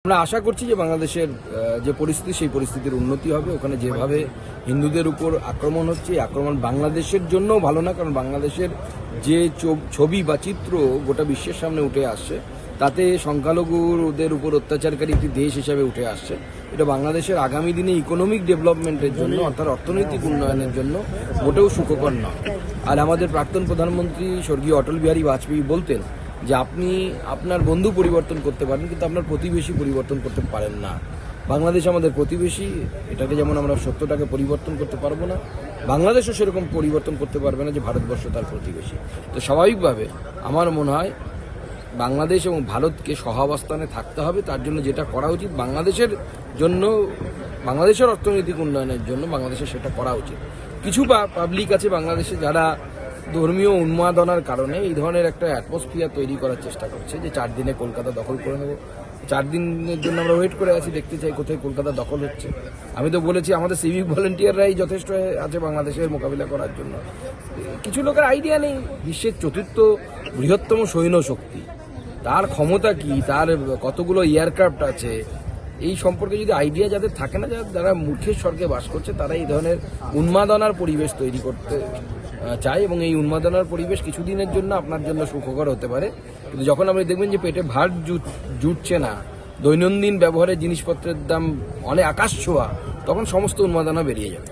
আমরা আশা করছি যে বাংলাদেশের যে পরিস্থিতি সেই পরিস্থিতির উন্নতি হবে। ওখানে যেভাবে হিন্দুদের উপর আক্রমণ হচ্ছে, এই আক্রমণ বাংলাদেশের জন্যও ভালো না, কারণ বাংলাদেশের যে ছবি বা চিত্র গোটা বিশ্বের সামনে উঠে আসছে, তাতে সংখ্যালঘুদের উপর অত্যাচারকারী একটি দেশ হিসেবে উঠে আসছে। এটা বাংলাদেশের আগামী দিনে ইকোনমিক ডেভেলপমেন্টের জন্য, অর্থাৎ অর্থনৈতিক উন্নয়নের জন্য মোটেও সুখকর নয়। আর আমাদের প্রাক্তন প্রধানমন্ত্রী স্বর্গীয় অটল বিহারী বাজপেয়ী বলতেন যে আপনি আপনার বন্ধু পরিবর্তন করতে পারেন, কিন্তু আপনার প্রতিবেশী পরিবর্তন করতে পারেন না। বাংলাদেশ আমাদের প্রতিবেশী, এটাকে যেমন আমরা সত্যটাকে পরিবর্তন করতে পারবো না, বাংলাদেশও সেরকম পরিবর্তন করতে পারবে না যে ভারতবর্ষ তার প্রতিবেশী। তো স্বাভাবিকভাবে আমার মনে হয় বাংলাদেশ এবং ভারতকে সহাবস্থানে থাকতে হবে। তার জন্য যেটা করা উচিত বাংলাদেশের জন্য, বাংলাদেশের অর্থনৈতিক উন্নয়নের জন্য বাংলাদেশের সেটা করা উচিত। কিছু পাবলিক আছে বাংলাদেশে যারা ধর্মীয় উন্মাদনার কারণে এই ধরনের একটা অ্যাটমসফিয়ার তৈরি করার চেষ্টা করছে যে 4 দিনে কলকাতা দখল করে নেব। 4 দিনের জন্য আমরা ওয়েট করে আছি, দেখতে চাই কোথায় কলকাতা দখল হচ্ছে। আমি তো বলেছি আমাদের সিভিক ভলেন্টিয়াররাই যথেষ্ট আছে বাংলাদেশের মোকাবিলা করার জন্য। কিছু লোকের আইডিয়া নেই বিশ্বের 4র্থ বৃহত্তম সৈন্য শক্তি, তার ক্ষমতা কি, তার কতগুলো এয়ারক্রাফট আছে, এই সম্পর্কে যদি আইডিয়া যাদের থাকে না, যারা মূর্খের স্বর্গে বাস করছে, তারা এই ধরনের উন্মাদনার পরিবেশ তৈরি করতে চায়। এবং এই উন্মাদনার পরিবেশ কিছুদিনের জন্য আপনার জন্য সুখকর হতে পারে, কিন্তু যখন আপনি দেখবেন যে পেটে ভাত জুটছে না, দৈনন্দিন ব্যবহারের জিনিসপত্রের দাম অনেক আকাশ ছোঁয়া, তখন সমস্ত উন্মাদনা বেরিয়ে যাবে।